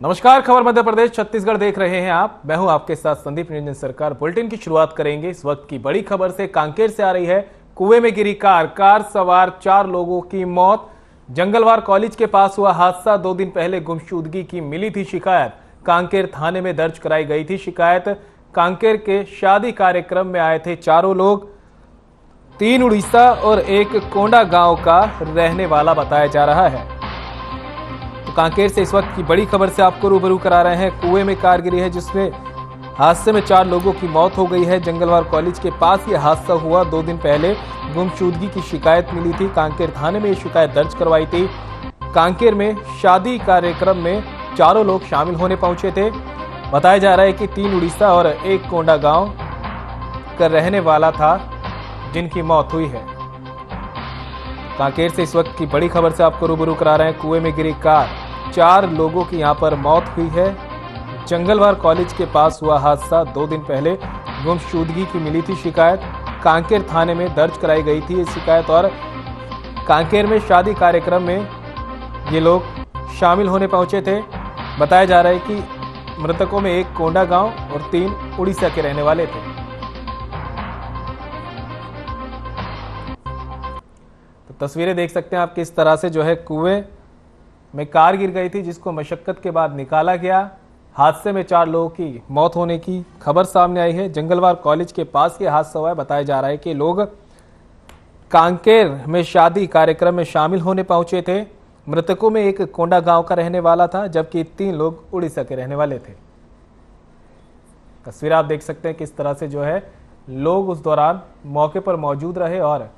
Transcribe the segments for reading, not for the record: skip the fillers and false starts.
नमस्कार, खबर मध्य प्रदेश छत्तीसगढ़ देख रहे हैं आप। मैं हूं आपके साथ संदीप निरंजन सरकार। बुलेटिन की शुरुआत करेंगे इस वक्त की बड़ी खबर से। कांकेर से आ रही है। कुएं में गिरी कार सवार 4 लोगों की मौत। जंगलवार कॉलेज के पास हुआ हादसा। 2 दिन पहले गुमशुदगी की मिली थी शिकायत। कांकेर थाने में दर्ज कराई गई थी शिकायत। कांकेर के शादी कार्यक्रम में आए थे 4 लोग। 3 उड़ीसा और 1 कोंडा गांव का रहने वाला बताया जा रहा है। कांकेर से इस वक्त की बड़ी खबर से आपको रूबरू करा रहे हैं। कुएं में कार गिरी है जिसमें हादसे में 4 लोगों की मौत हो गई है। जंगलवार कॉलेज के पास ये हादसा हुआ। 2 दिन पहले गुमशुदगी की शिकायत मिली थी। कांकेर थाने में ये शिकायत दर्ज करवाई थी। कांकेर में शादी कार्यक्रम में 4 लोग शामिल होने पहुंचे थे। बताया जा रहा है कि 3 उड़ीसा और 1 कोंडा गांव का रहने वाला था जिनकी मौत हुई है। कांकेर से इस वक्त की बड़ी खबर से आपको रूबरू करा रहे हैं। कुएं में गिरी कार, 4 लोगों की यहां पर मौत हुई है। जंगलवार कॉलेज के पास हुआ हादसा। 2 दिन पहले गुमशुदगी की मिली थी शिकायत। कांकेर थाने में दर्ज कराई गई थी ये शिकायत और कांकेर में शादी कार्यक्रम में ये लोग शामिल होने पहुंचे थे। बताया जा रहा है कि मृतकों में 1 कोंडा गांव और 3 उड़ीसा के रहने वाले थे। तो तस्वीरें देख सकते हैं आप किस तरह से जो है कुएं में कार गिर गई थी जिसको मशक्कत के बाद निकाला गया। हादसे में 4 लोगों की मौत होने की खबर सामने आई है। जंगलवार कॉलेज के पास ये हादसा हुआ है। बताया जा रहा है कि लोग कांकेर में शादी कार्यक्रम में शामिल होने पहुंचे थे। मृतकों में 1 कोंडा गांव का रहने वाला था जबकि 3 लोग उड़ीसा के रहने वाले थे। तस्वीर आप देख सकते हैं किस तरह से जो है लोग उस दौरान मौके पर मौजूद रहे और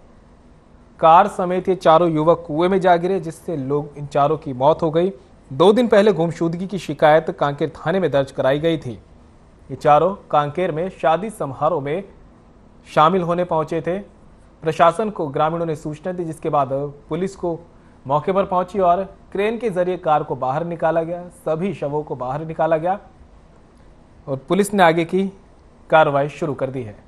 कार समेत ये 4 युवक कुएं में जा गिरे जिससे लोग इन 4 की मौत हो गई। 2 दिन पहले गुमशुदगी की शिकायत कांकेर थाने में दर्ज कराई गई थी। ये 4 कांकेर में शादी समारोह में शामिल होने पहुंचे थे। प्रशासन को ग्रामीणों ने सूचना दी जिसके बाद पुलिस को मौके पर पहुंची और क्रेन के जरिए कार को बाहर निकाला गया। सभी शवों को बाहर निकाला गया और पुलिस ने आगे की कार्रवाई शुरू कर दी है।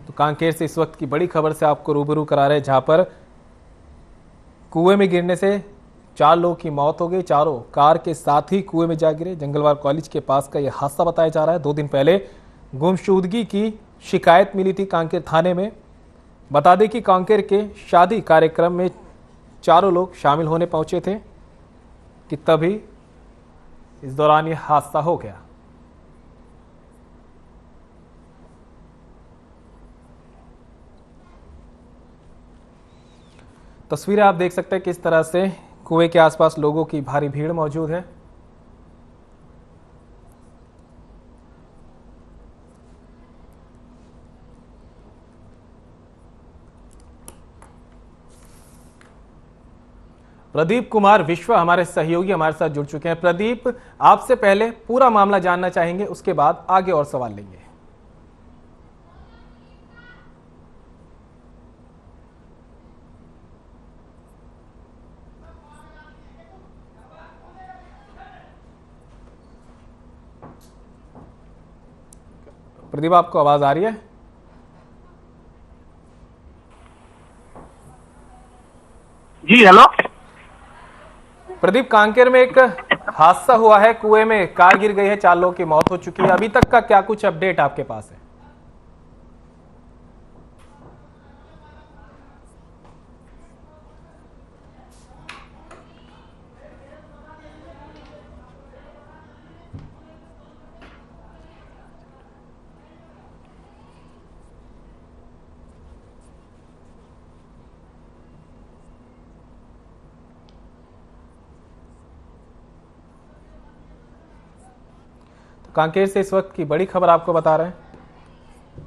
तो कांकेर से इस वक्त की बड़ी खबर से आपको रूबरू करा रहे हैं जहां पर कुएं में गिरने से 4 लोगों की मौत हो गई। 4 कार के साथ ही कुएं में जा गिरे। जंगलवार कॉलेज के पास का यह हादसा बताया जा रहा है। 2 दिन पहले गुमशुदगी की शिकायत मिली थी कांकेर थाने में। बता दें कि कांकेर के शादी कार्यक्रम में 4 लोग शामिल होने पहुंचे थे कि तभी इस दौरान यह हादसा हो गया। तस्वीरें आप देख सकते हैं किस तरह से कुएं के आसपास लोगों की भारी भीड़ मौजूद है। प्रदीप कुमार विश्व हमारे सहयोगी हमारे साथ जुड़ चुके हैं। प्रदीप, आपसे पहले पूरा मामला जानना चाहेंगे, उसके बाद आगे और सवाल लेंगे। प्रदीप, आपको आवाज आ रही है? जी हेलो प्रदीप, कांकेर में एक हादसा हुआ है। कुएं में कार गिर गई है, 4 लोगों की मौत हो चुकी है। अभी तक का क्या कुछ अपडेट आपके पास है? कांकेर से इस वक्त की बड़ी खबर आपको बता रहे हैं।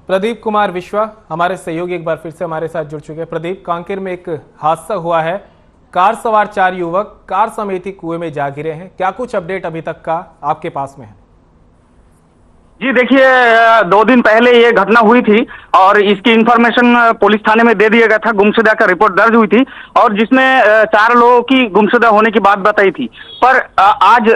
प्रदीप कुमार विश्वा हमारे सहयोगी एक बार फिर से हमारे साथ जुड़ चुके हैं। प्रदीप, कांकेर में एक हादसा हुआ है। कार सवार 4 युवक कार समेत ही कुएं में जा गिरे हैं। क्या कुछ अपडेट अभी तक का आपके पास में है? जी देखिए, 2 दिन पहले ये घटना हुई थी और इसकी इंफॉर्मेशन पुलिस थाने में दे दिया गया था। गुमशुदा का रिपोर्ट दर्ज हुई थी और जिसमें 4 लोगों की गुमशुदा होने की बात बताई थी। पर आज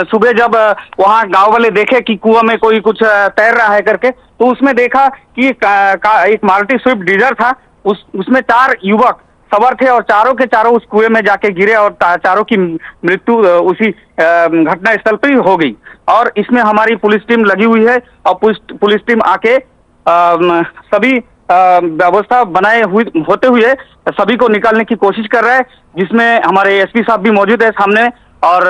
सुबह जब वहां गांव वाले देखे कि कुआं में कोई कुछ तैर रहा है करके, तो उसमें देखा कि एक मारुति स्विफ्ट डिजायर था। उसमें 4 युवक सवार थे और चारों के चारों उस कुएं में जाके गिरे और चारों की मृत्यु उसी घटना स्थल पर ही हो गई। और इसमें हमारी पुलिस टीम लगी हुई है और पुलिस टीम आके सभी व्यवस्था बनाए हुए होते हुए सभी को निकालने की कोशिश कर रहा है, जिसमें हमारे एसपी साहब भी मौजूद है सामने और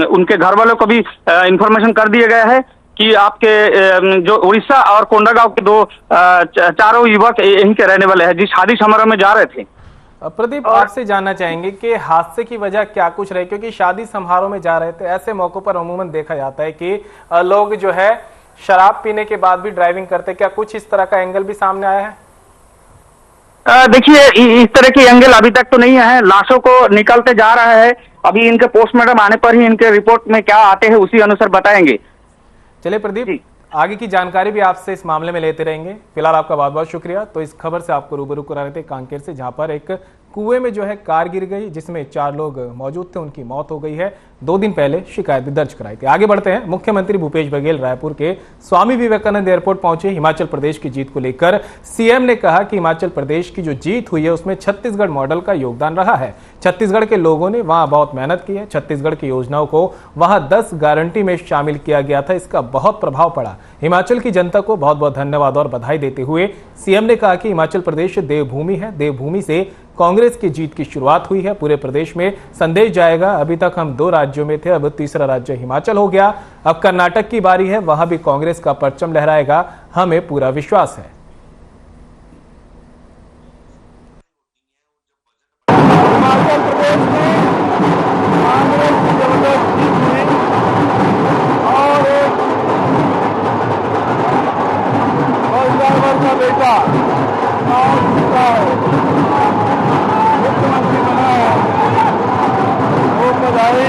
उनके घर वालों को भी इंफॉर्मेशन कर दिया गया है कि आपके जो उड़ीसा और कोंडागांव के दो चारों युवक यहीं के रहने वाले हैं, जिस शादी समारोह में जा रहे थे। प्रदीप, आपसे जानना चाहेंगे कि हादसे की वजह क्या कुछ रही, क्योंकि शादी समारोह में जा रहे थे, ऐसे मौकों पर अमूमन देखा जाता है कि लोग जो है शराब पीने के बाद भी ड्राइविंग करते, क्या कुछ इस तरह का एंगल भी सामने आया है? देखिए, इस तरह की एंगल अभी तक तो नहीं है। लाशों को निकलते जा रहा है, अभी इनके पोस्टमार्टम आने पर ही इनके रिपोर्ट में क्या आते हैं उसी अनुसार बताएंगे। चलिए प्रदीप, आगे की जानकारी भी आपसे इस मामले में लेते रहेंगे। फिलहाल आपका बहुत बहुत शुक्रिया। तो इस खबर से आपको रूबरू करा रहे थे कांकेर से, जहां पर एक कुएं में जो है कार गिर गई, जिसमें 4 लोग मौजूद थे, उनकी मौत हो गई है। 2 दिन पहले शिकायत भी दर्ज कराई थी। आगे बढ़ते हैं। मुख्यमंत्री भूपेश बघेल रायपुर के स्वामी विवेकानंद एयरपोर्ट पहुंचे। हिमाचल प्रदेश की जीत को लेकर सीएम ने कहा कि हिमाचल प्रदेश की जो जीत हुई है उसमें छत्तीसगढ़ मॉडल का योगदान रहा है। छत्तीसगढ़ के लोगों ने वहां बहुत मेहनत की है। छत्तीसगढ़ की योजनाओं को वहां 10 गारंटी में शामिल किया गया था, इसका बहुत प्रभाव पड़ा। हिमाचल की जनता को बहुत बहुत धन्यवाद और बधाई देते हुए सीएम ने कहा कि हिमाचल प्रदेश देवभूमि है, देवभूमि से कांग्रेस की जीत की शुरुआत हुई है। पूरे प्रदेश में संदेश जाएगा, अभी तक हम 2 राज्यों में थे, अब तीसरा राज्य हिमाचल हो गया। अब कर्नाटक की बारी है, वहां भी कांग्रेस का परचम लहराएगा, हमें पूरा विश्वास है। हिमाचल प्रदेश में कांग्रेस की जबरदस्त जीत हुई और एक ड्राइवर का बेटा चुनाव जीता है, मुख्यमंत्री बना है। वो बधाई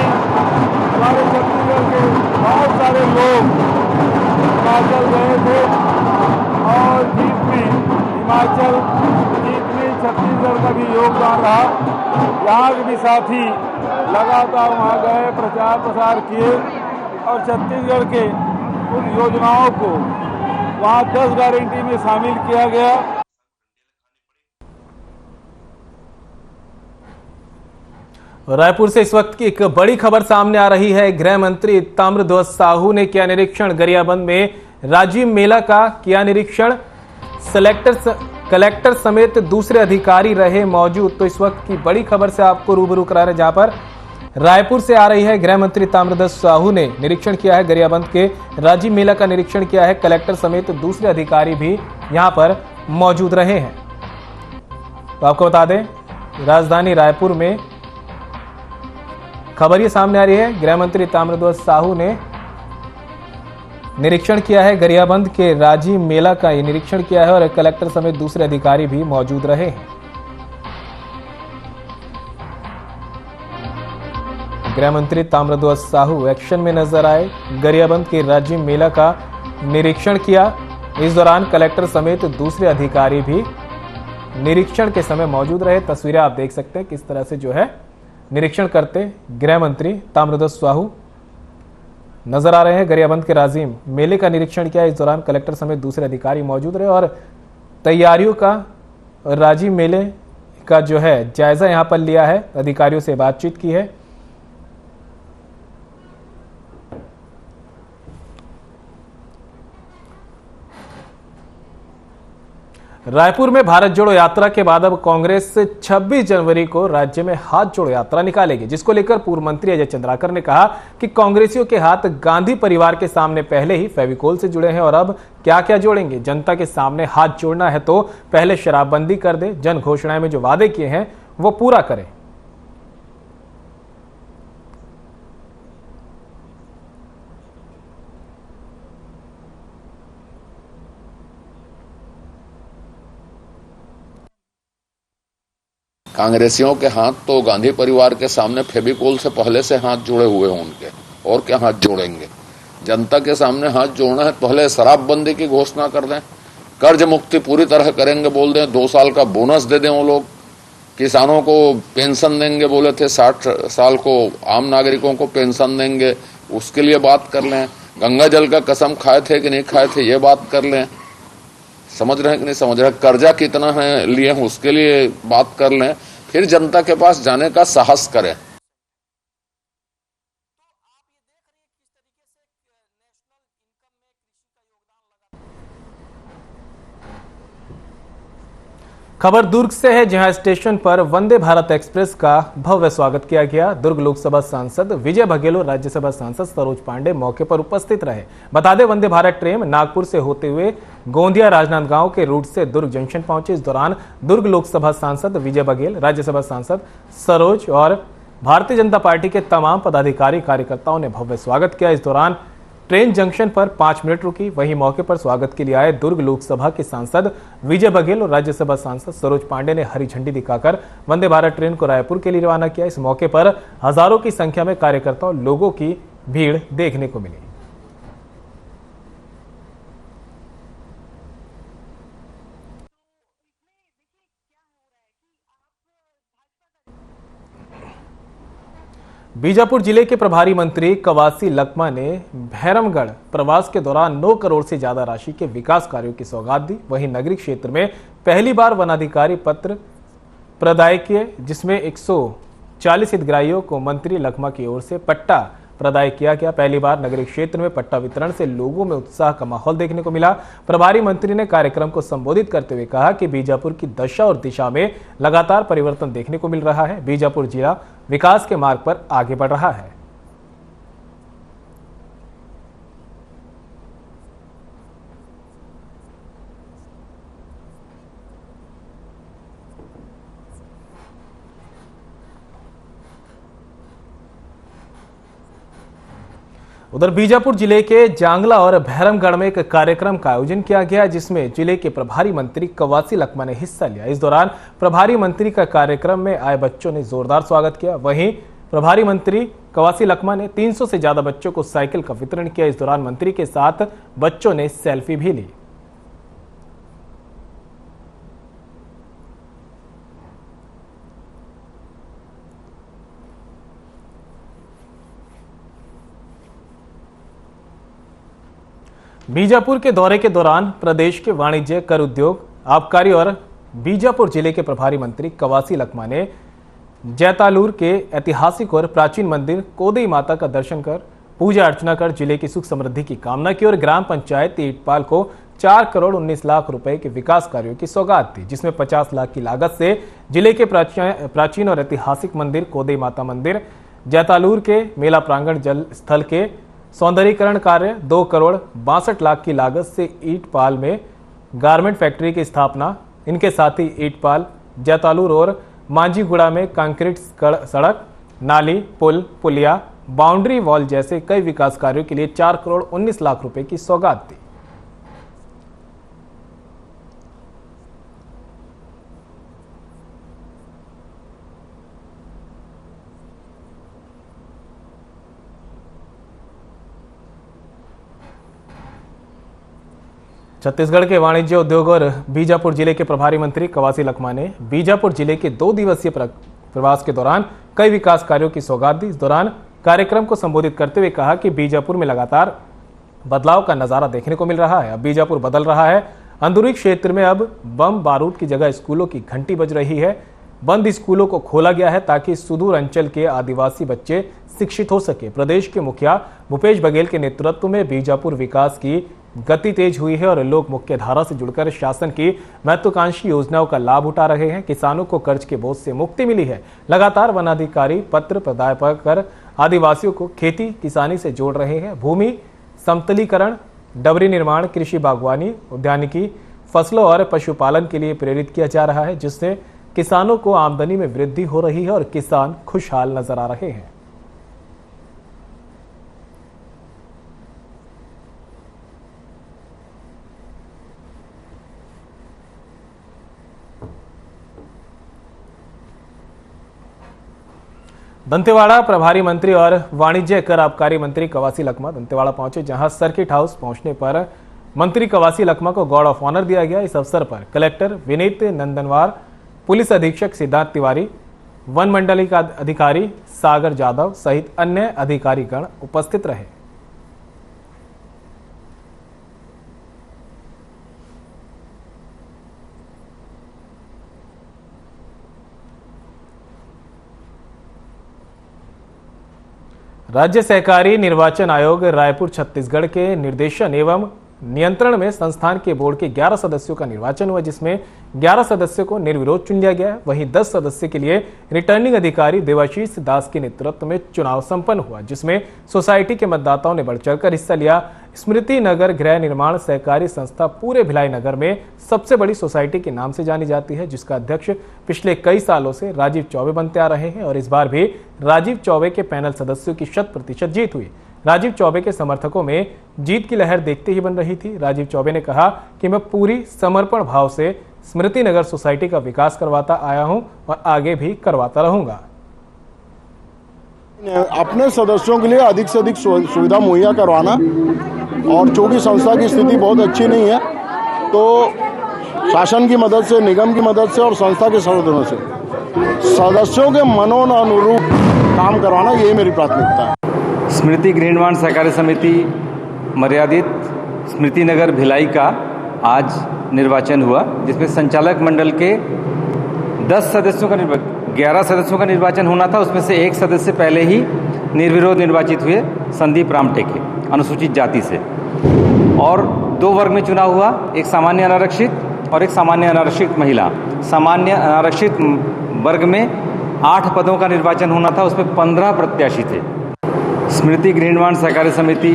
हमारे छत्तीसगढ़ के बहुत सारे लोग हिमाचल गए थे और जीत में हिमाचल जीत में छत्तीसगढ़ का भी योगदान रहा। यहाँ के भी साथी लगातार वहाँ गए, प्रचार प्रसार किए और छत्तीसगढ़ के उन योजनाओं को वहाँ 10 गारंटी में शामिल किया गया। रायपुर से इस वक्त की एक बड़ी खबर सामने आ रही है। गृह मंत्री ताम्रध्वज साहू ने किया निरीक्षण। गरियाबंद में राजीव मेला का किया निरीक्षण। कलेक्टर समेत दूसरे अधिकारी रहे मौजूद। तो इस वक्त की बड़ी खबर से आपको रूबरू करा रहे, जहां पर रायपुर से आ रही है। गृह मंत्री ताम्रध्वज साहू ने निरीक्षण किया है, गरियाबंद के राजीव मेला का निरीक्षण किया है। कलेक्टर समेत दूसरे अधिकारी भी यहां पर मौजूद रहे हैं। तो आपको बता दें, राजधानी रायपुर में खबर ये सामने आ रही है, गृह मंत्री ताम्रध्वज साहू ने निरीक्षण किया है। गरियाबंद के राजीव मेला का ये निरीक्षण किया है और कलेक्टर समेत दूसरे अधिकारी भी मौजूद रहे हैं। गृह मंत्री ताम्रध्वज साहू एक्शन में नजर आए, गरियाबंद के राजीव मेला का निरीक्षण किया। इस दौरान कलेक्टर समेत दूसरे अधिकारी भी निरीक्षण के समय मौजूद रहे। तस्वीरें आप देख सकते हैं किस तरह से जो है निरीक्षण करते गृह मंत्री ताम्रध्वज साहू नजर आ रहे हैं। गरियाबंद के राजीव मेले का निरीक्षण किया। इस दौरान कलेक्टर समेत दूसरे अधिकारी मौजूद रहे और तैयारियों का, राजीव मेले का जो है जायजा यहां पर लिया है, अधिकारियों से बातचीत की है। रायपुर में भारत जोड़ो यात्रा के बाद अब कांग्रेस 26 जनवरी को राज्य में हाथ जोड़ो यात्रा निकालेगी, जिसको लेकर पूर्व मंत्री अजय चंद्राकर ने कहा कि कांग्रेसियों के हाथ गांधी परिवार के सामने पहले ही फेविकोल से जुड़े हैं और अब क्या क्या जोड़ेंगे। जनता के सामने हाथ जोड़ना है तो पहले शराबबंदी कर दे, जन घोषणाएं में जो वादे किए हैं वो पूरा करें। कांग्रेसियों के हाथ तो गांधी परिवार के सामने फेविकोल से पहले से हाथ जोड़े हुए हैं उनके, और क्या हाथ जोड़ेंगे। जनता के सामने हाथ जोड़ना है, पहले शराबबंदी की घोषणा कर दें, कर्ज मुक्ति पूरी तरह करेंगे बोल दें, 2 साल का बोनस दे दें वो लोग, किसानों को पेंशन देंगे बोले थे, 60 साल को आम नागरिकों को पेंशन देंगे, उसके लिए बात कर लें। गंगा जल का कसम खाए थे कि नहीं खाए थे ये बात कर लें, समझ रहे हैं कि नहीं समझ रहे। कर्जा कितना है लिए हैं उसके लिए बात कर लें। फिर जनता के पास जाने का साहस करें। खबर दुर्ग से है, जहां स्टेशन पर वंदे भारत एक्सप्रेस का भव्य स्वागत किया गया। दुर्ग लोकसभा सांसद विजय बघेल और राज्यसभा सांसद सरोज पांडे मौके पर उपस्थित रहे। बता दें, वंदे भारत ट्रेन नागपुर से होते हुए गोंदिया राजनांदगांव के रूट से दुर्ग जंक्शन पहुंचे। इस दौरान दुर्ग लोकसभा सांसद विजय बघेल, राज्यसभा सांसद सरोज और भारतीय जनता पार्टी के तमाम पदाधिकारी कार्यकर्ताओं ने भव्य स्वागत किया। इस दौरान ट्रेन जंक्शन पर 5 मिनट रुकी। वहीं मौके पर स्वागत के लिए आए दुर्ग लोकसभा के सांसद विजय बघेल और राज्यसभा सांसद सरोज पांडे ने हरी झंडी दिखाकर वंदे भारत ट्रेन को रायपुर के लिए रवाना किया। इस मौके पर हजारों की संख्या में कार्यकर्ताओं लोगों की भीड़ देखने को मिली। बीजापुर जिले के प्रभारी मंत्री कवासी लखमा ने भैरमगढ़ प्रवास के दौरान 9 करोड़ से ज्यादा राशि के विकास कार्यों की सौगात दी। वहीं नगरीय क्षेत्र में पहली बार वनाधिकारी पत्र प्रदाय किए, जिसमें 140 हितग्राहियों को मंत्री लखमा की ओर से पट्टा प्रदाय किया गया। पहली बार नगरीय क्षेत्र में पट्टा वितरण से लोगों में उत्साह का माहौल देखने को मिला। प्रभारी मंत्री ने कार्यक्रम को संबोधित करते हुए कहा कि बीजापुर की दशा और दिशा में लगातार परिवर्तन देखने को मिल रहा है। बीजापुर जिला विकास के मार्ग पर आगे बढ़ रहा है। उधर बीजापुर जिले के जांगला और भैरमगढ़ में एक कार्यक्रम का आयोजन किया गया, जिसमें जिले के प्रभारी मंत्री कवासी लखमा ने हिस्सा लिया। इस दौरान प्रभारी मंत्री का कार्यक्रम में आए बच्चों ने जोरदार स्वागत किया। वहीं प्रभारी मंत्री कवासी लखमा ने 300 से ज्यादा बच्चों को साइकिल का वितरण किया। इस दौरान मंत्री के साथ बच्चों ने सेल्फी भी ली। बीजापुर के दौरे के दौरान प्रदेश के वाणिज्य, कर उद्योग, आबकारी और बीजापुर जिले के प्रभारी मंत्री कवासी लखमा ने जैतालूर के ऐतिहासिक और प्राचीन मंदिर कोदई माता का दर्शन कर पूजा अर्चना कर जिले की सुख समृद्धि की कामना की और ग्राम पंचायत ईटपाल को 4 करोड़ 19 लाख रुपए के विकास कार्यों की सौगात दी, जिसमें 50 लाख की लागत से जिले के प्राचीन और ऐतिहासिक मंदिर कोदई माता मंदिर, जैतालूर के मेला प्रांगण, जल स्थल के सौंदर्यीकरण कार्य, 2 करोड़ 62 लाख की लागत से ईटपाल में गारमेंट फैक्ट्री की स्थापना, इनके साथ ही ईटपाल, जैतालूर और मांझीगुड़ा में कंक्रीट सड़क, नाली, पुल, पुलिया, बाउंड्री वॉल जैसे कई विकास कार्यों के लिए 4 करोड़ 19 लाख रुपए की सौगात दी। छत्तीसगढ़ के वाणिज्य, उद्योग और बीजापुर जिले के प्रभारी मंत्री कवासी लखमा ने बीजापुर जिले के 2 दिवसीय प्रवास के दौरान कई विकास कार्यों की सौगात दी। इस दौरान कार्यक्रम को संबोधित करते हुए कहा कि बीजापुर में लगातार बदलाव का नजारा देखने को मिल रहा है। अब बीजापुर बदल रहा है। अंदरूनी क्षेत्र में अब बम बारूद की जगह स्कूलों की घंटी बज रही है। बंद स्कूलों को खोला गया है ताकि सुदूर अंचल के आदिवासी बच्चे शिक्षित हो सके। प्रदेश के मुखिया भूपेश बघेल के नेतृत्व में बीजापुर विकास की गति तेज हुई है और लोग मुख्य धारा से जुड़कर शासन की महत्वाकांक्षी योजनाओं का लाभ उठा रहे हैं। किसानों को कर्ज के बोझ से मुक्ति मिली है। लगातार वनाधिकारी पत्र प्रदाय कर आदिवासियों को खेती किसानी से जोड़ रहे हैं। भूमि समतलीकरण, डबरी निर्माण, कृषि, बागवानी, उद्यानिकी, फसलों और पशुपालन के लिए प्रेरित किया जा रहा है, जिससे किसानों को आमदनी में वृद्धि हो रही है और किसान खुशहाल नजर आ रहे हैं। दंतेवाड़ा प्रभारी मंत्री और वाणिज्य, कर, आबकारी मंत्री कवासी लखमा दंतेवाड़ा पहुंचे, जहां सर्किट हाउस पहुंचने पर मंत्री कवासी लखमा को गार्ड ऑफ ऑनर दिया गया। इस अवसर पर कलेक्टर विनीत नंदनवार, पुलिस अधीक्षक सिद्धार्थ तिवारी, वन मंडली का अधिकारी सागर जाधव सहित अन्य अधिकारीगण उपस्थित रहे। राज्य सहकारी निर्वाचन आयोग रायपुर छत्तीसगढ़ के निर्देशन एवं नियंत्रण में संस्थान के बोर्ड के 11 सदस्यों का निर्वाचन हुआ, जिसमें 11 सदस्यों को निर्विरोध चुन लिया गया है। वहीं 10 सदस्य के लिए रिटर्निंग अधिकारी देवाशीष दास के नेतृत्व में चुनाव संपन्न हुआ, जिसमें सोसाइटी के मतदाताओं ने बढ़ चढ़कर हिस्सा लिया। स्मृति नगर गृह निर्माण सहकारी संस्था पूरे भिलाई नगर में सबसे बड़ी सोसाइटी के नाम से जानी जाती है, जिसका अध्यक्ष पिछले कई सालों से राजीव चौबे बनते आ रहे हैं और इस बार भी राजीव चौबे के पैनल सदस्यों की 100% जीत हुई। राजीव चौबे के समर्थकों में जीत की लहर देखते ही बन रही थी। राजीव चौबे ने कहा कि मैं पूरी समर्पण भाव से स्मृति नगर सोसाइटी का विकास करवाता आया हूं और आगे भी करवाता रहूंगा। अपने सदस्यों के लिए अधिक से अधिक सुविधा मुहैया करवाना, और चूंकि संस्था की स्थिति बहुत अच्छी नहीं है तो शासन की मदद से, निगम की मदद से और संस्था के सदस्यों से सदस्यों के मनोनुरूप काम करवाना, यही मेरी प्राथमिकता है। स्मृति गृह निर्माण सहकारी समिति मर्यादित स्मृति नगर भिलाई का आज निर्वाचन हुआ, जिसमें संचालक मंडल के 11 सदस्यों का निर्वाचन होना था। उसमें से एक सदस्य पहले ही निर्विरोध निर्वाचित हुए, संदीप रामटेके, अनुसूचित जाति से, और 2 वर्ग में चुनाव हुआ, एक सामान्य अनारक्षित और एक सामान्य अनारक्षित महिला। सामान्य अनारक्षित वर्ग में 8 पदों का निर्वाचन होना था, उसमें 15 प्रत्याशी थे। स्मृति गृह निर्माण सहकारी समिति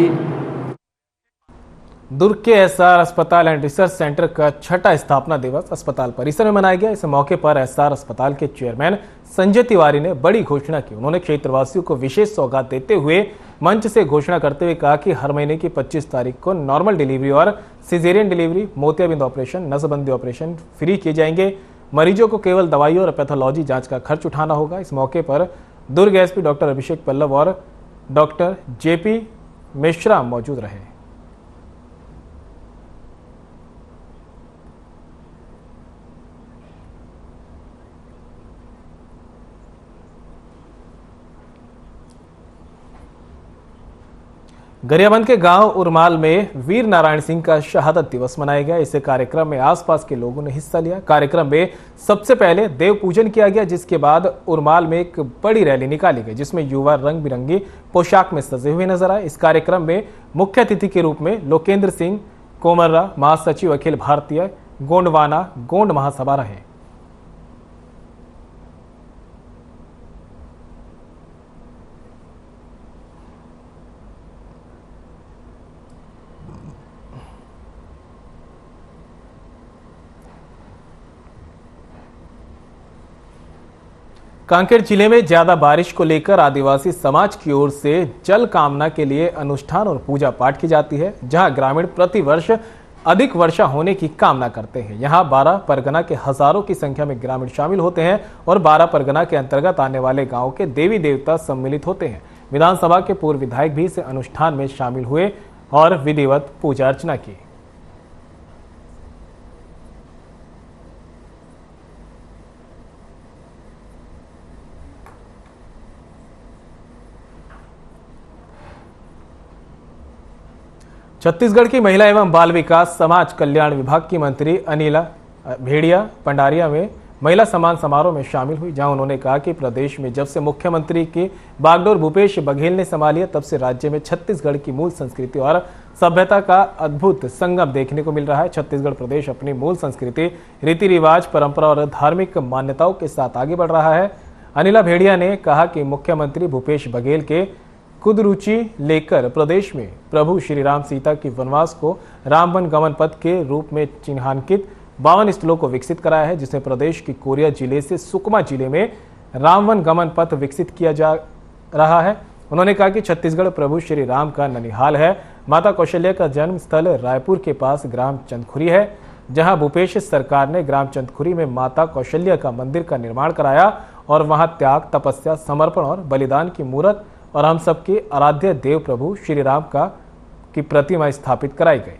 दुर्ग के एसआर अस्पताल एंड रिसर्च सेंटर का 6वां स्थापना दिवस अस्पताल परिसर में मनाया गया। इस मौके पर एसआर अस्पताल के चेयरमैन संजय तिवारी ने बड़ी घोषणा की। उन्होंने क्षेत्रवासियों को विशेष सौगात देते हुए मंच से घोषणा करते हुए कहा कि हर महीने की 25 तारीख को नॉर्मल डिलीवरी और सिजेरियन डिलीवरी, मोतियाबिंद ऑपरेशन, नसबंदी ऑपरेशन फ्री किए जाएंगे। मरीजों को केवल दवाइयों और पैथोलॉजी जांच का खर्च उठाना होगा। इस मौके पर दुर्ग एसपी डॉक्टर अभिषेक पल्लव और डॉक्टर जेपी मिश्रा मौजूद रहे। गरियाबंद के गांव उरमाल में वीर नारायण सिंह का शहादत दिवस मनाया गया। इस कार्यक्रम में आसपास के लोगों ने हिस्सा लिया। कार्यक्रम में सबसे पहले देव पूजन किया गया, जिसके बाद उरमाल में एक बड़ी रैली निकाली गई, जिसमें युवा रंग बिरंगी पोशाक में सजे हुए नजर आए। इस कार्यक्रम में मुख्य अतिथि के रूप में लोकेंद्र सिंह कोमर्रा, महासचिव अखिल भारतीय गोंडवाना गोंड महासभा रहे। कांकेर जिले में ज्यादा बारिश को लेकर आदिवासी समाज की ओर से जल कामना के लिए अनुष्ठान और पूजा पाठ की जाती है, जहां ग्रामीण प्रतिवर्ष अधिक वर्षा होने की कामना करते हैं। यहां 12 परगना के हजारों की संख्या में ग्रामीण शामिल होते हैं और 12 परगना के अंतर्गत आने वाले गांव के देवी देवता सम्मिलित होते हैं। विधानसभा के पूर्व विधायक भी इस अनुष्ठान में शामिल हुए और विधिवत पूजा अर्चना की। छत्तीसगढ़ की महिला एवं बाल विकास समाज कल्याण विभाग की मंत्री अनिला भेड़िया पंडारिया में महिला सम्मान समारोह में शामिल हुई, जहां उन्होंने कहा कि प्रदेश में जब से मुख्यमंत्री की बागडोर भूपेश बघेल ने संभाली है, तब से राज्य में छत्तीसगढ़ की मूल संस्कृति और सभ्यता का अद्भुत संगम देखने को मिल रहा है। छत्तीसगढ़ प्रदेश अपनी मूल संस्कृति, रीति रिवाज, परंपरा और धार्मिक मान्यताओं के साथ आगे बढ़ रहा है। अनिला भेड़िया ने कहा कि मुख्यमंत्री भूपेश बघेल के खुद रुचि लेकर प्रदेश में प्रभु श्री राम सीता की वनवास को राम वन गमन पथ के रूप में चिन्हांकित 52 स्थलों को विकसित कराया है, जिसमें प्रदेश की कोरिया जिले से सुकमा जिले में राम वन गमन पथ विकसित किया जा रहा है। उन्होंने कहा कि छत्तीसगढ़ प्रभु श्री राम का ननिहाल है। माता कौशल्या का जन्म स्थल रायपुर के पास ग्राम चंदखुरी है, जहां भूपेश सरकार ने ग्राम चंदखुरी में माता कौशल्या का मंदिर का निर्माण कराया और वहां त्याग, तपस्या, समर्पण और बलिदान की मूर्त और हम सबके आराध्य देव प्रभु श्री राम की प्रतिमा स्थापित कराई गई।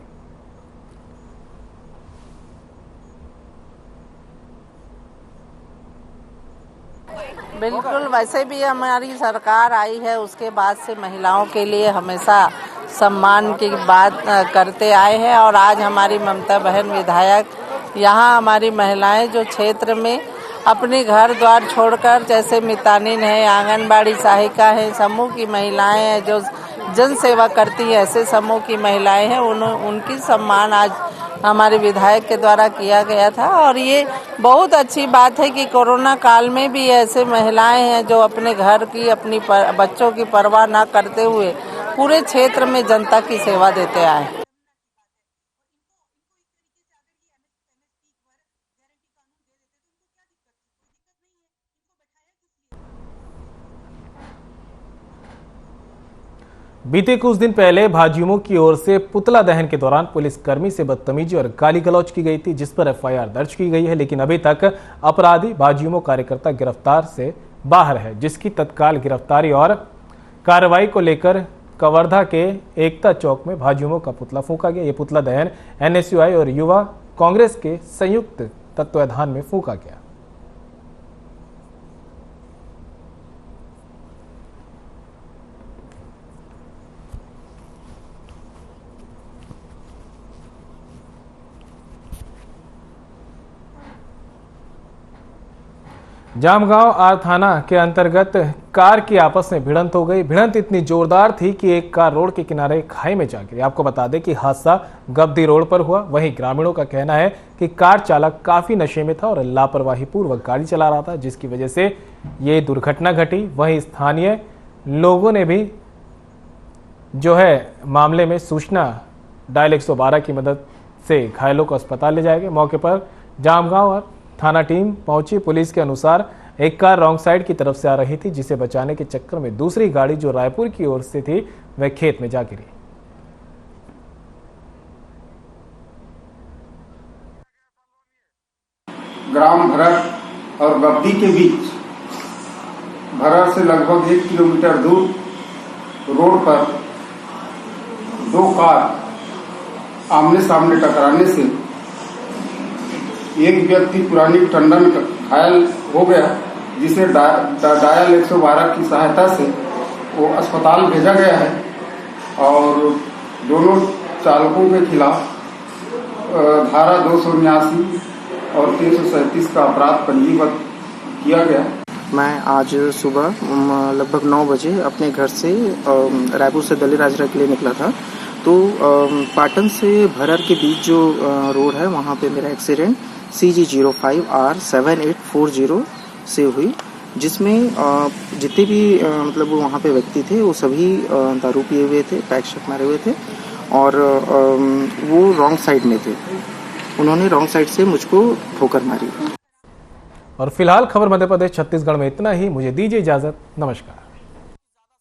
बिल्कुल, वैसे भी हमारी सरकार आई है, उसके बाद से महिलाओं के लिए हमेशा सम्मान की बात करते आए हैं और आज हमारी ममता बहन विधायक यहाँ हमारी महिलाएं जो क्षेत्र में अपने घर द्वार छोड़कर, जैसे मितानिन है, आंगनबाड़ी सहायिका है, समूह की महिलाएं हैं जो जन सेवा करती है, ऐसे समूह की महिलाएं हैं, उनकी सम्मान आज हमारे विधायक के द्वारा किया गया था। और ये बहुत अच्छी बात है कि कोरोना काल में भी ऐसे महिलाएं हैं जो अपने घर की, अपनी बच्चों की परवाह न करते हुए पूरे क्षेत्र में जनता की सेवा देते आए। बीते कुछ दिन पहले भाजयुमो की ओर से पुतला दहन के दौरान पुलिसकर्मी से बदतमीजी और गाली गलौज की गई थी, जिस पर एफआईआर दर्ज की गई है, लेकिन अभी तक अपराधी भाजयुमो कार्यकर्ता गिरफ्तार से बाहर है, जिसकी तत्काल गिरफ्तारी और कार्रवाई को लेकर कवर्धा के एकता चौक में भाजयुमो का पुतला फूंका गया। यह पुतला दहन एनएसयूआई और युवा कांग्रेस के संयुक्त तत्वाधान में फूंका गया। जामगांव आर थाना के अंतर्गत कार की आपस में भिड़ंत हो गई। भिड़ंत इतनी जोरदार थी कि एक कार रोड के किनारे खाई में जा गिरी। आपको बता दें कि हादसा गब्दी रोड पर हुआ। वहीं ग्रामीणों का कहना है कि कार चालक काफी नशे में था और लापरवाही पूर्वक गाड़ी चला रहा था, जिसकी वजह से ये दुर्घटना घटी। वहीं स्थानीय लोगों ने भी जो है मामले में सूचना डायल 112 की मदद से घायलों को अस्पताल ले जाया गया। मौके पर जामगांव और थाना टीम पहुंची। पुलिस के अनुसार एक कार रॉन्ग साइड की तरफ से आ रही थी, जिसे बचाने के चक्कर में दूसरी गाड़ी जो रायपुर की ओर से थी वह खेत में जा गिरी। ग्राम भरर और गब्दी के बीच भरर से लगभग 1 किलोमीटर दूर रोड पर दो कार आमने सामने टकराने से एक व्यक्ति पुरानी टंडन घायल हो गया, जिसे डायल 112 की सहायता से वो अस्पताल भेजा गया है और दोनों चालकों के खिलाफ धारा 279 और 337 का अपराध पंजीबद्ध किया गया। मैं आज सुबह लगभग 9 बजे अपने घर से रायपुर से दली राजरा के लिए निकला था, तो पाटन से भरर के बीच जो रोड है वहाँ पे मेरा एक्सीडेंट CG05R 7840 से हुई, जिसमें जितने भी मतलब वहाँ पे व्यक्ति थे वो सभी दारू पिए हुए थे, पैक शट मारे हुए थे और वो रॉन्ग साइड में थे। उन्होंने रॉन्ग साइड से मुझको ठोकर मारी। और फिलहाल खबर मध्य प्रदेश छत्तीसगढ़ में इतना ही। मुझे दीजिए इजाजत। नमस्कार।